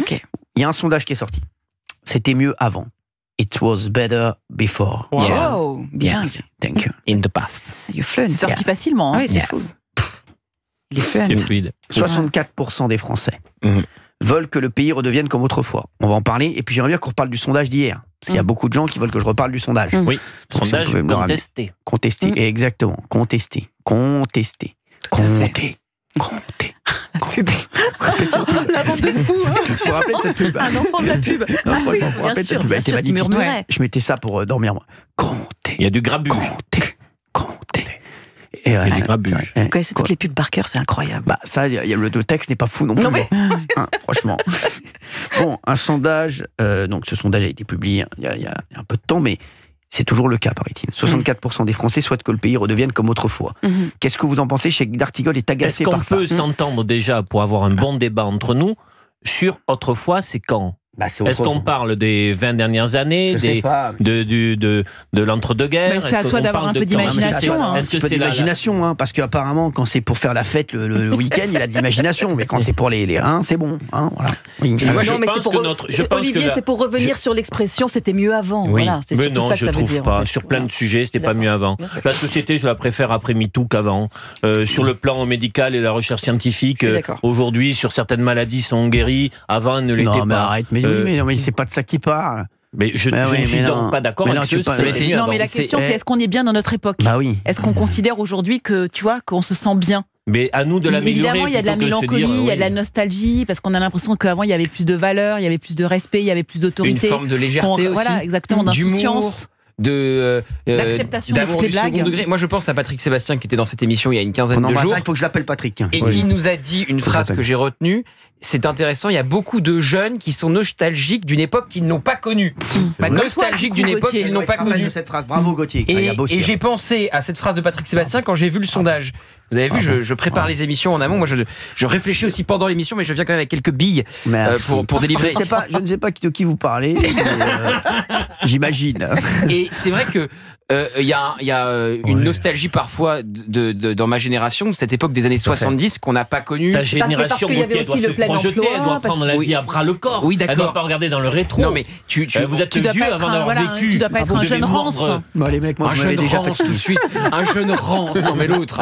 Ok. Il y a un sondage qui est sorti. C'était mieux avant. It was better before. Wow. Yeah. Bien. Yes, thank you. In the past. You're fluent. C'est sorti facilement. Oui, c'est Yes. fou. Il est fluent. C'est fluide. 64% des Français Mhm. veulent que le pays redevienne comme autrefois. On va en parler. Et puis j'aimerais bien qu'on reparle du sondage d'hier. Parce qu'il y a beaucoup de gens qui veulent que je reparle du sondage. Oui, Donc, si vous sondage pouvez me le ramener. contesté. Contester, exactement. Contester. Compter. Pub. La bande de fous. Vous vous rappelez de cette pub? Un enfant de la pub. Ah oui, Vous vous bien rappelez de cette sûr, pub? Elle était magnifique. murmurait. Je mettais ça pour dormir, moi. Compter. Il y a du grabuge. Compter. Il y a du grabuge. Vous connaissez toutes les pubs par cœur, c'est incroyable. Bah ça, le texte n'est pas fou non plus. Non, mais- Hein, franchement. Bon, un sondage, donc ce sondage a été publié il y a un peu de temps, mais c'est toujours le cas, paraît-il. 64% des Français souhaitent que le pays redevienne comme autrefois. Qu'est-ce que vous en pensez? Je sais que D'Artigol est agacé Est-ce qu'on par ça. peut s'entendre déjà pour avoir un bon débat entre nous sur autrefois, c'est quand? Bah, c'est Est-ce qu'on autrefois. parle des 20 dernières années, Je sais pas. de l'entre-deux-guerres? Mais c'est à Est-ce toi qu'on d'avoir parle un peu de quand? d'imagination, hein. Est-ce que peu c'est d'imagination, hein, parce qu'apparemment, quand c'est pour faire la fête le week-end, il a de l'imagination, mais quand c'est pour les reins, c'est bon. Hein, voilà. Oui. Moi, je Non, mais pense c'est pour que notre- je pense Olivier, que la- c'est pour revenir sur l'expression c'était mieux avant. Oui. Voilà, c'est Mais surtout non, ça que je ça veut trouve dire. pas. en fait. Sur plein de sujets, c'était pas D'accord. mieux avant. Bien sûr. La société, je la préfère après MeToo qu'avant. Sur le plan médical et la recherche scientifique, Je suis d'accord. aujourd'hui, sur certaines maladies sont guéries. Avant, elles ne l'étaient Non, mais pas. arrête, mais oui, mais non, mais c'est pas de ça qui parle. Mais je Mais ne oui, suis mais donc non. pas d'accord Mais non, avec je suis ceux pas- qui c'est mieux Non, avant. mais la question, c'est eh. est-ce qu'on est bien dans notre époque? Bah oui. Est-ce qu'on considère aujourd'hui que, tu vois, qu'on se sent bien? Mais à nous de l'améliorer. Évidemment, il y a de la plutôt que de se mélancolie, dire, il y a de la oui. nostalgie, parce qu'on a l'impression qu'avant, il y avait plus de valeur, il y avait plus de respect, il y avait plus Une d'autorité. forme de légèreté aussi. Voilà, exactement, D'humour, d'insouciance. d'acceptation d'amour des du blagues. second degré. Moi, je pense à Patrick Sébastien qui était dans cette émission il y a une quinzaine de jours Il faut que je l'appelle Patrick. et qui nous a dit une phrase que j'ai retenue. C'est intéressant, il y a beaucoup de jeunes qui sont nostalgiques d'une époque qu'ils n'ont pas connue. Bah, comme Nostalgiques toi, d'une époque Gauthier. qu'ils n'ont pas connue. cette phrase. Bravo Gauthier. Et j'ai pensé à cette phrase de Patrick Sébastien quand j'ai vu le sondage. Vous avez vu, je prépare les émissions en amont. Moi, je réfléchis aussi pendant l'émission, mais je viens quand même avec quelques billes pour délivrer. Je ne sais pas de qui vous parlez, mais, j'imagine. Et c'est vrai que il y a une nostalgie parfois dans ma génération, de cette époque des années 70 qu'on n'a pas connue. Ta génération, qu'il y avait Gauthier, elle doit aussi se le plein projeter, emploi, elle doit parce prendre que- la vie à bras le corps. Oui, d'accord. Elle ne doit pas regarder dans le rétro. Non mais Vous êtes Tu dois vieux pas être avant un- d'avoir voilà, vécu. tu dois pas être Vous un devez jeune mordre. rance. Bon, les mecs, moi, un vous m'avez jeune déjà rance fait- tout de suite, un jeune rance, non mais l'autre.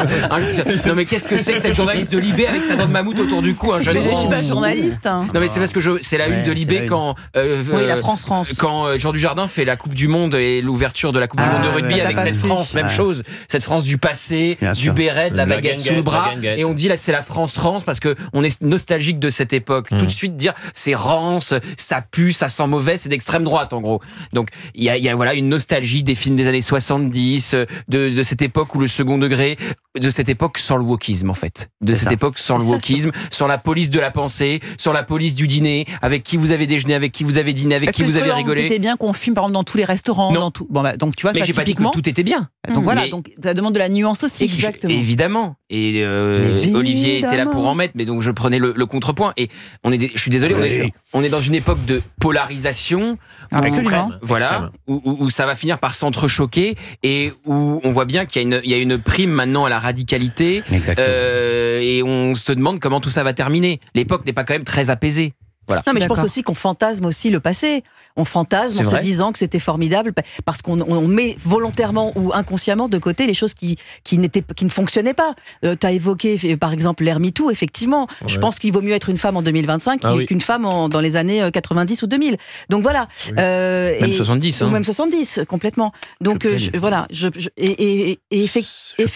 Non mais qu'est-ce que c'est que cette journaliste de Libé avec sa dent de mammouth autour du cou, un jeune Mais je suis pas rance. journaliste. hein. Non mais c'est parce que c'est la une de c'est Libé la une. quand Oui, la France. quand Jean Dujardin fait la Coupe du Monde et l'ouverture de la Coupe du Monde de rugby ouais, avec t'as cette pas France, fait. même chose, cette France du passé, Bien du sûr. béret, de la La baguette guinguette, sous le bras, la guinguette. et on dit là c'est la France parce que on est nostalgique de cette époque. Tout de suite dire c'est rance, ça pue, ça sent mauvais, c'est d'extrême droite en gros. Donc il y a voilà une nostalgie des films des années 70, de cette époque où le second degré, de cette époque sans le wokisme en fait, de C'est cette ça. époque sans le C'est ça, wokisme, sans la police de la pensée, sans la police du dîner, avec qui vous avez déjeuné, avec qui vous avez dîné, avec Est-ce qui que vous avez toi, rigolé. C'était bien qu'on filme par exemple dans tous les restaurants, Non. dans tout. Bon, bah, donc tu vois, Mais ça j'ai pas dit que typiquement. tout était bien. Donc voilà, Mais- donc ça demande de la nuance aussi. Exactement. Évidemment. Et Évidemment. Olivier était là pour en mettre, mais donc je prenais le contrepoint. Et je suis désolé, Oui. on est dans une époque de polarisation. Absolument. Voilà, où ça va finir par s'entrechoquer et où on voit bien qu'il y a une prime maintenant à la radicalité. Exactement. Et on se demande comment tout ça va terminer. L'époque n'est pas quand même très apaisée. Voilà. Non, mais je pense D'accord. aussi qu'on fantasme aussi le passé. On fantasme C'est en se vrai. disant que c'était formidable parce qu'on met volontairement ou inconsciemment de côté les choses qui ne fonctionnaient pas. Tu as évoqué par exemple l'ère MeToo, effectivement. Je Ouais. pense qu'il vaut mieux être une femme en 2025 Ah oui. qu'une femme dans les années 90 ou 2000. Donc voilà. Même 70. Ou Hein. même 70, complètement. Donc voilà. Je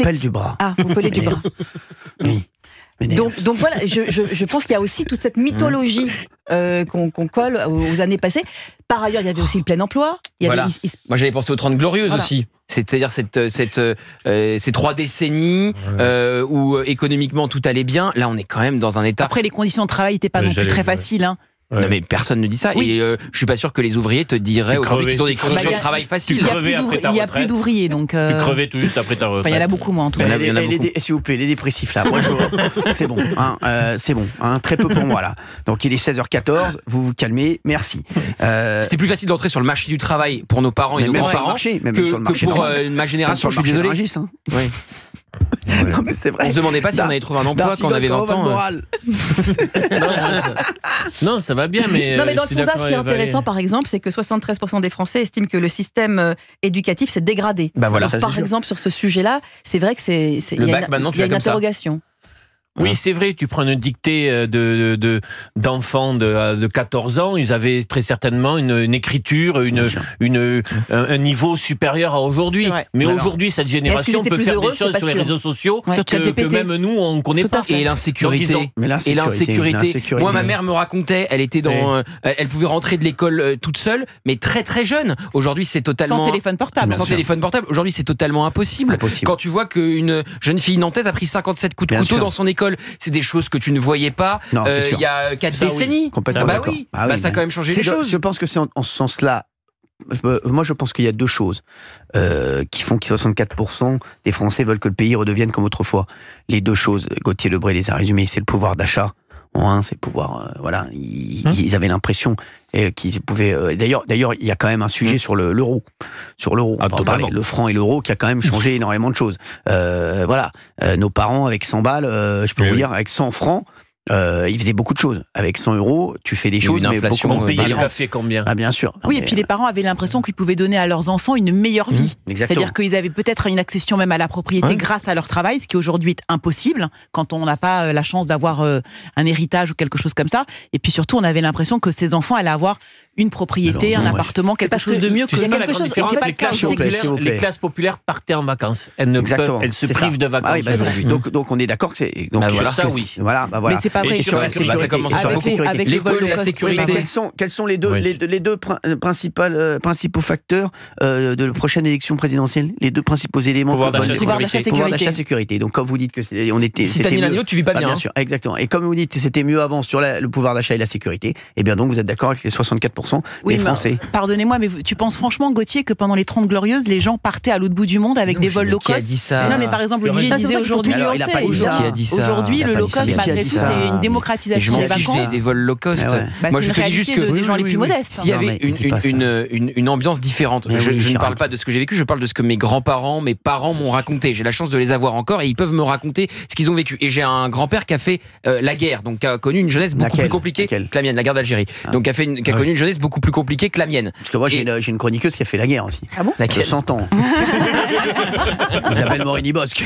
pèle du bras. Ah, vous pelez du bras. Oui. Donc voilà, je pense qu'il y a aussi toute cette mythologie qu'on colle aux années passées. Par ailleurs, il y avait aussi le plein emploi. Il y avait, Voilà. Moi, j'avais pensé aux 30 Glorieuses Voilà. aussi. C'est-à-dire ces 3 décennies où économiquement tout allait bien. Là, on est quand même dans un état. Après, les conditions de travail n'étaient pas Mais non plus j'allais très dire, ouais. faciles. Hein. Non, mais personne ne dit ça. Oui. Et je suis pas sûr que les ouvriers te diraient Tu aujourd'hui qu'ils ont des crevais. conditions Bah, de travail Il faciles. y a Crever plus après ta il y a plus retraite. d'ouvriers, donc. Tu crevais tout juste après ta retraite. Enfin, il y en a beaucoup moins en tout cas. Il y en a beaucoup. S'il vous plaît, les dépressifs là. Moi, c'est bon. C'est bon. Très peu pour moi là. Donc il est 16h14. Vous vous calmez. Merci. C'était plus facile d'entrer sur le marché du travail pour nos parents et nos Même sur le grands-parents marché, même que, sur le marché que pour normal. ma génération. Je suis Même sur le désolé. marché de Rungis, hein. Oui. Non, mais c'est vrai. On se demandait pas si on allait trouver un emploi quand on avait 20 ans. Non, ça va bien, mais. Non, mais dans je le suis sondage, ce qui est d'accord avec intéressant, par exemple, c'est que 73% des Français estiment que le système éducatif s'est dégradé. Bah voilà. Alors, Ça, c'est par sûr. exemple, sur ce sujet-là, c'est vrai que il Le y a bac, maintenant, tu il y a l'as une comme ça. interrogation. Oui, c'est vrai, tu prends une dictée d'enfants de 14 ans, ils avaient très certainement une écriture, un niveau supérieur à aujourd'hui. C'est vrai. Mais Alors, aujourd'hui, cette est-ce qu'ils génération étaient peut plus faire heureux? des choses C'est sur pas les sûr. réseaux sociaux Ouais. que ChatGPT. même nous, on ne connaît Tout à pas. fait. Et l'insécurité. Donc, Mais Et l'insécurité. Moi, ma mère me racontait, elle était elle pouvait rentrer de l'école toute seule, mais très très jeune. Aujourd'hui, c'est totalement. Sans téléphone portable. Sans téléphone portable. Aujourd'hui, c'est totalement impossible. Quand tu vois qu'une jeune fille nantaise a pris 57 coups de Bien couteau sûr. dans son école, c'est des choses que tu ne voyais pas Non, c'est sûr. il y a 4 Ça, oui. décennies. Complètement bah d'accord. oui, Ah oui, ça a mais quand même changé les choses. Je pense que c'est en ce sens-là. Moi, je pense qu'il y a deux choses qui font que 64% des Français veulent que le pays redevienne comme autrefois. Les deux choses, Gauthier Lebray les a résumées, c'est le pouvoir d'achat. Bon, c'est le pouvoir. Voilà, ils avaient l'impression qu'ils pouvaient. D'ailleurs, il y a quand même un sujet sur l'euro. Sur l'euro, on va en parler. Le franc et l'euro qui a quand même changé énormément de choses. Voilà, nos parents avec 100 balles, je peux vous dire, avec 100 francs. Ils faisaient beaucoup de choses. Avec 100 euros, tu fais des Il y a choses, une mais inflation, beaucoup On moins payait le grandes. café combien? Ah, bien sûr. Oui, Non, et puis mais, les parents avaient l'impression qu'ils pouvaient donner à leurs enfants une meilleure vie. exactement. C'est-à-dire qu'ils avaient peut-être une accession même à la propriété Ouais. grâce à leur travail, ce qui aujourd'hui est impossible quand on n'a pas la chance d'avoir un héritage ou quelque chose comme ça. Et puis surtout, on avait l'impression que ces enfants allaient avoir une propriété, un Malheureusement, ouais. appartement, quelque parce chose que de mieux Tu que sais pas la quelque grande chose. différence, C'est pas les le cas. classes S'il vous plaît, populaires, s'il vous plaît. les classes populaires partaient en vacances. Elles Exactement, se c'est privent ça. de vacances Ah oui, bah, aujourd'hui. donc on est d'accord que c'est. Donc, Bah sur voilà. Ça, oui. Voilà, bah voilà. Mais c'est pas Et vrai. sur la sécurité. Bah, ça commence sur la Avec sécurité. les vols L'école low et la cost, sécurité. c'est pas- Quels sont les deux, Oui. les deux principaux facteurs de la prochaine élection présidentielle? Les deux principaux éléments Pouvoir que d'achat, veulent- Pouvoir d'achat, sécurité. Pouvoir sécurité. d'achat, sécurité. Donc quand vous dites que on était, Si c'était t'as ni l'un mieux- ni l'autre, tu vis pas bien. Bien hein. sûr, exactement. Et comme vous dites, c'était mieux avant sur le pouvoir d'achat et la sécurité. Et bien donc vous êtes d'accord avec les 64% Oui, des mais Français. pardonnez-moi, mais tu penses franchement, Gauthier, que pendant les 30 Glorieuses, les gens partaient à l'autre bout du monde avec des vols low Qui a cost? dit ça? Non, mais par exemple, Le Olivier reste- disait c'est pour ça qu'il aujourd'hui. faut tout Alors, il a pas dit ça. Qui a dit ça Aujourd'hui, Il a le pas low dit ça. cost, Mais qui a malgré dit tout, ça c'est une Et je démocratisation m'en des fiche vacances. des vols low cost. Ouais, ouais. Bah, Moi, c'est je une te dis juste que réalité des gens les plus modestes. s'il y Non, avait mais dis pas ça. une ambiance différente, Mais je oui, ne parle Charles. pas de ce que j'ai vécu, je parle de ce que mes grands-parents, mes parents m'ont raconté. J'ai la chance de les avoir encore et ils peuvent me raconter ce qu'ils ont vécu. Et j'ai un grand-père qui a fait la guerre, donc qui a connu une jeunesse beaucoup Laquelle plus compliquée Laquelle que la mienne, la guerre d'Algérie. Donc qui a connu une jeunesse beaucoup plus compliquée que la mienne. Parce que moi j'ai une chroniqueuse qui a fait la guerre aussi. Ah bon? De 100 ans. Isabelle Morini-Bosque.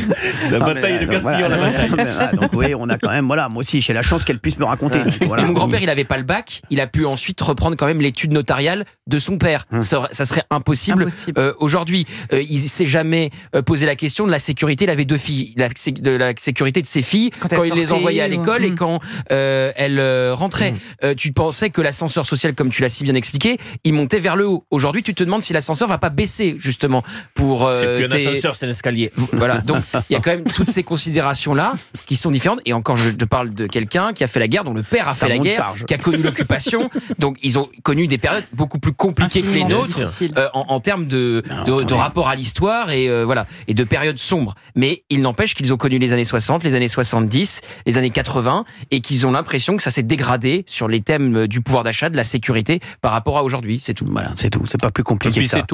La Non, mais, bataille de donc, Castillon. voilà, la bataille. donc oui, on a quand même, voilà, moi aussi j'ai la chance qu'elle puisse me raconter. Donc, voilà. Et mon grand-père, il n'avait pas le bac, il a pu ensuite reprendre quand même l'étude notariale de son père. Ça serait impossible, Impossible. aujourd'hui. Il s'est jamais posé la question de la sécurité. Il avait 2 filles, de la sécurité de ses filles Quand quand elles il les sortaient, envoyait à l'école et Mm. quand elles rentraient. Tu pensais que l'ascenseur social, comme tu l'as si bien expliqué, il montait vers le haut. Aujourd'hui, tu te demandes si l'ascenseur va pas baisser justement pour. C'est plus un ascenseur, c'est un escalier. Voilà, donc il y a quand même toutes ces considérations-là qui sont différentes. Et encore, je te parle de quelqu'un qui a fait la guerre, dont le père a fait la monte guerre, charge. qui a connu l'occupation. Donc ils ont connu des périodes beaucoup plus compliquées que les Infiniment nôtres difficile. en termes de attendez. rapport à l'histoire et voilà et de périodes sombres. Mais il n'empêche qu'ils ont connu les années 60, les années 70, les années 80 et qu'ils ont l'impression que ça s'est dégradé sur les thèmes du pouvoir d'achat, de la sécurité par rapport à aujourd'hui. C'est tout. Voilà, c'est tout. C'est pas plus Et compliqué puis que ça. c'est tout.